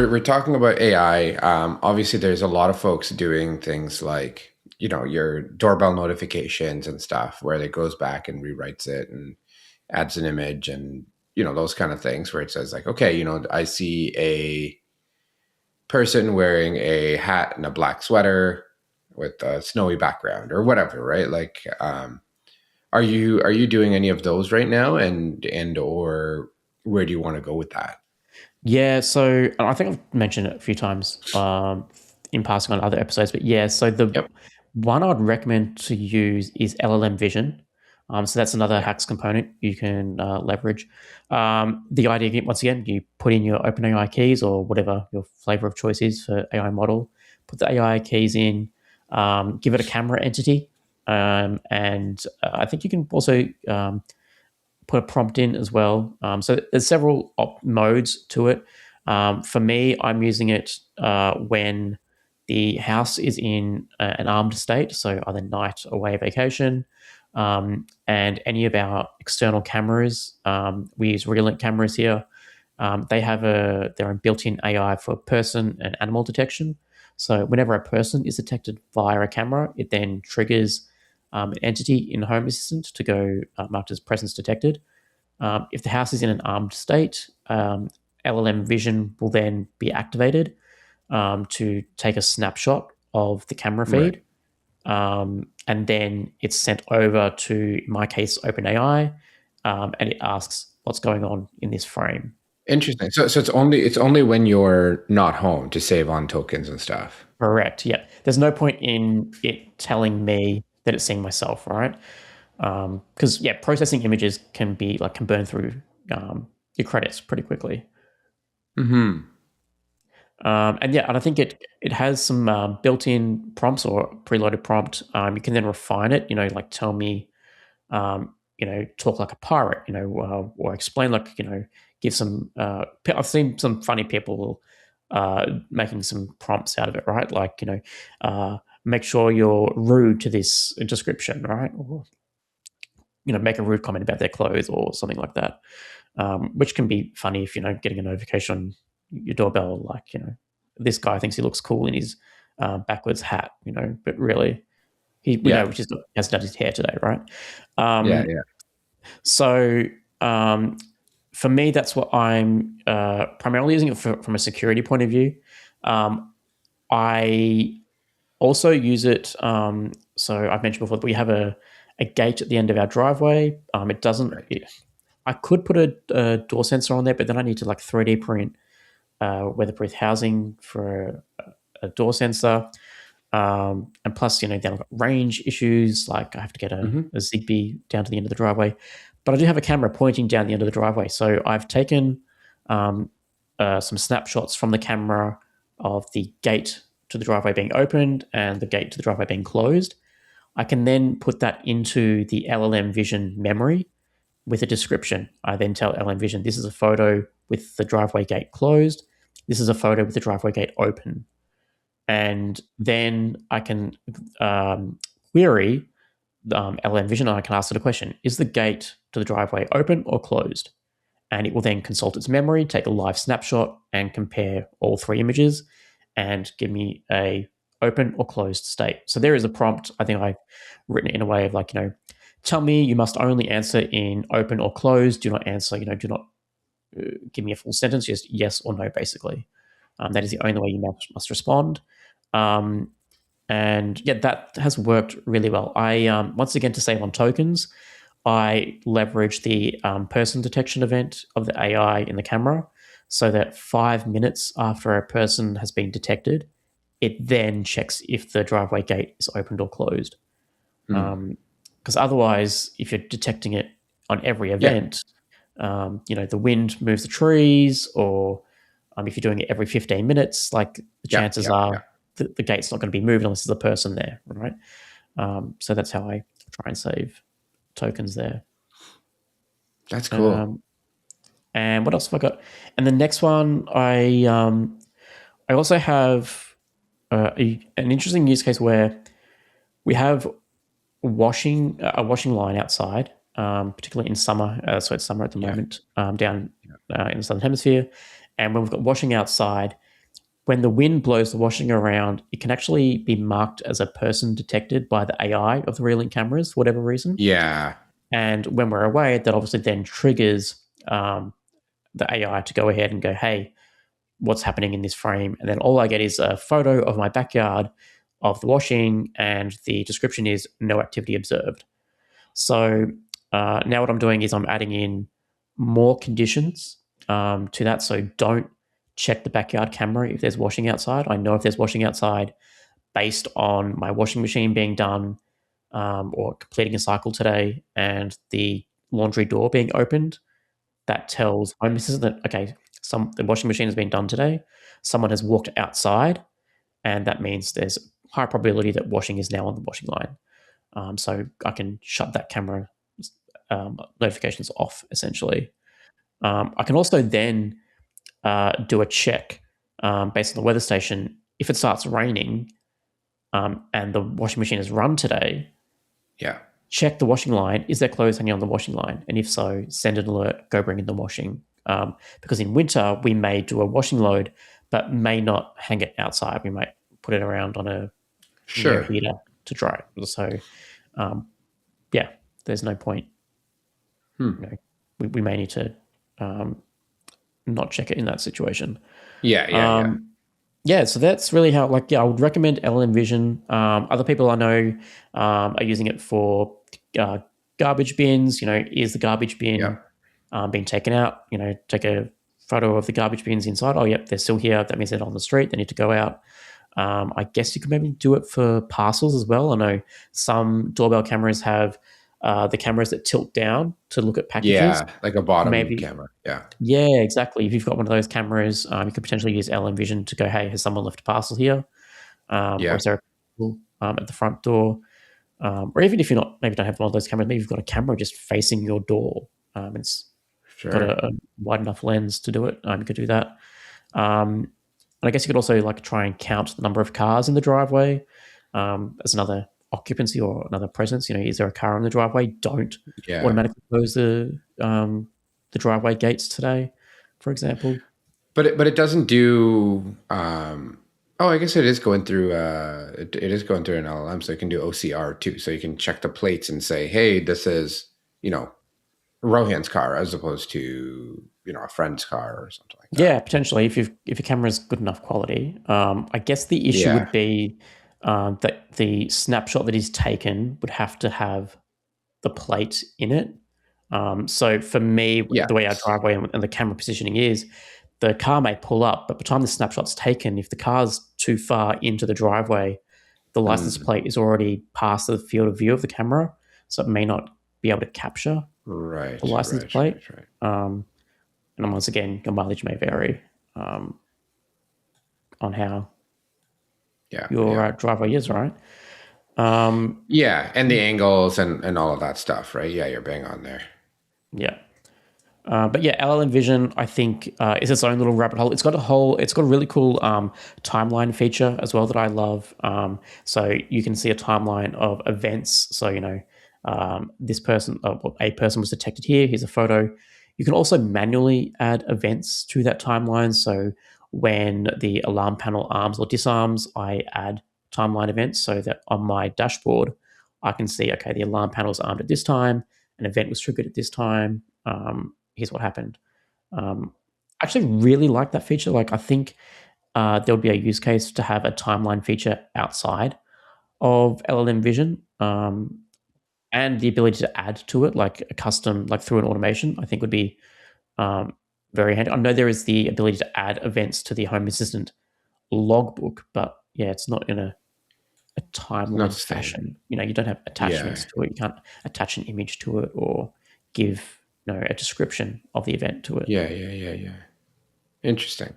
we're talking about AI. Obviously, there's a lot of folks doing things like your doorbell notifications and stuff, where it goes back and rewrites it and adds an image and those kind of things, where it says like, okay, I see a person wearing a hat and a black sweater with a snowy background or whatever, right? Like, are you doing any of those right now, and or where do you want to go with that? Yeah, so and I think I've mentioned it a few times in passing on other episodes, but yeah, so the Yep. one I'd recommend to use is LLM Vision. So that's another Yeah. hacks component you can leverage. The idea, once again, you put in your OpenAI keys or whatever your flavor of choice is for AI model, put the AI keys in, give it a camera entity, and I think you can also put a prompt in as well. So there's several modes to it. For me, I'm using it when the house is in an armed state, so either night, away, vacation, and any of our external cameras. We use Relink cameras here. They have their own built-in AI for person and animal detection. So whenever a person is detected via a camera, it then triggers an entity in Home Assistant to go marked as presence detected. If the house is in an armed state, LLM Vision will then be activated to take a snapshot of the camera Right. feed, and then it's sent over to, in my case, OpenAI, and it asks what's going on in this frame. Interesting. So it's only when you're not home to save on tokens and stuff. Correct. Yeah. There's no point in it telling me that it's seeing myself, right? Because yeah, processing images can burn through your credits pretty quickly. Hmm. And I think it has some built-in prompts or preloaded prompt. You can then refine it. Like tell me, talk like a pirate. Or explain like give some. I've seen some funny people making some prompts out of it, right? Like make sure you're rude to this description, right? Or make a rude comment about their clothes or something like that, which can be funny if getting a notification on your doorbell, like this guy thinks he looks cool in his backwards hat, but really we know Yeah. which is hasn't done his hair today, right? Yeah. Um, Yeah. so for me, that's what I'm primarily using it from a security point of view. I also use it. So I've mentioned before that we have a gate at the end of our driveway. It doesn't. Right. I could put a door sensor on there, but then I need to like 3D print weatherproof housing for a door sensor. And plus, then I've got range issues. Like I have to get Hmm. a Zigbee down to the end of the driveway. But I do have a camera pointing down the end of the driveway. So I've taken um, some snapshots from the camera of the gate to the driveway being opened and the gate to the driveway being closed. I can then put that into the LLM Vision memory with a description. I then tell LLM Vision, this is a photo with the driveway gate closed. This is a photo with the driveway gate open. And then I can query LLM Vision and I can ask it a question. Is the gate to the driveway open or closed? And it will then consult its memory, take a live snapshot, and compare all three images and give me a open or closed state. So there is a prompt. I think I've written it in a way of like, tell me you must only answer in open or closed. Do not answer, do not give me a full sentence, just yes or no, basically. That is the only way you must respond. Um, and yeah, that has worked really well. I once again, to save on tokens, I leverage the person detection event of the AI in the camera, so that 5 minutes after a person has been detected, it then checks if the driveway gate is opened or closed. Mm. Because otherwise, if you're detecting it on every Yeah. event, the wind moves the trees, or if you're doing it every 15 minutes, like the Yeah. chances Yeah. Yeah. are the gate's not going to be moved unless there's a person there, right? So that's how I try and save tokens there. That's cool. Um, and what else have I got? And the next one, I also have an interesting use case where we have a washing line outside, particularly in summer. So it's summer at the Yeah. moment down Yeah. in the southern hemisphere, and when we've got washing outside, when the wind blows the washing around, it can actually be marked as a person detected by the AI of the Reelink cameras for whatever reason. Yeah. And when we're away, that obviously then triggers the AI to go ahead and go, hey, what's happening in this frame? And then all I get is a photo of my backyard of the washing, and the description is no activity observed. So now what I'm doing is I'm adding in more conditions to that. So don't check the backyard camera if there's washing outside. I know if there's washing outside based on my washing machine being done or completing a cycle today and the laundry door being opened. That tells home assistant that, okay, the washing machine has been done today. Someone has walked outside, and that means there's high probability that washing is now on the washing line. So I can shut that camera notifications off, essentially. I can also then do a check based on the weather station. If it starts raining and the washing machine is run today, Yeah. check the washing line. Is there clothes hanging on the washing line? And if so, send an alert, go bring in the washing. Because in winter, we may do a washing load, but may not hang it outside. We might put it around on a Sure. heater to dry it. So, yeah, there's no point. You know, we may need to not check it in that situation. Yeah. Yeah, so that's really how, I would recommend LLM Vision. Other people I know are using it for garbage bins. Is the garbage bin being taken out? Take a photo of the garbage bins inside. Oh, yep, they're still here. That means they're on the street. They need to go out. I guess you could maybe do it for parcels as well. I know some doorbell cameras have the cameras that tilt down to look at packages. Yeah. Like a bottom Maybe camera. Yeah. yeah, exactly. If you've got one of those cameras, you could potentially use LM Vision to go, hey, has someone left a parcel here? Or is there a parcel at the front door? Or even if you're not, maybe don't have one of those cameras, maybe you've got a camera just facing your door. It's got Sure. a wide enough lens to do it. You could do that. And I guess you could also try and count the number of cars in the driveway as another occupancy or another presence. Is there a car in the driveway? Don't Yeah. automatically close the driveway gates today, for example. But it doesn't do. I guess it is going through. It is going through an LLM, so it can do OCR too. So you can check the plates and say, "Hey, this is Rohan's car," as opposed to a friend's car or something like that. Yeah, potentially if your camera's good enough quality. I guess the issue Yeah. would be that the snapshot that is taken would have to have the plate in it. So for me, the way our Yes. driveway and the camera positioning is, the car may pull up, but by the time the snapshot's taken, if the car's too far into the driveway, the license plate is already past the field of view of the camera, so it may not be able to capture Right. the license Right. plate. Right. And once again, your mileage may vary on how your driveway is, right? Yeah, and the angles and all of that stuff, right? Yeah, you're bang on there. Yeah. But yeah, LLM Vision, I think, is its own little rabbit hole. It's got a really cool timeline feature as well that I love. So you can see a timeline of events. So, this person, a person was detected here. Here's a photo. You can also manually add events to that timeline. So when the alarm panel arms or disarms, I add timeline events so that on my dashboard, I can see, okay, the alarm panel is armed at this time, an event was triggered at this time. Here's what happened. I actually really like that feature. I think there would be a use case to have a timeline feature outside of LLM Vision, and the ability to add to it, like a custom, through an automation, I think would be very handy. I know there is the ability to add events to the Home Assistant logbook, but yeah, it's not in a Not timeline the same. fashion. You don't have attachments Yeah. to it. You can't attach an image to it or give a description of the event to it. Yeah. Interesting.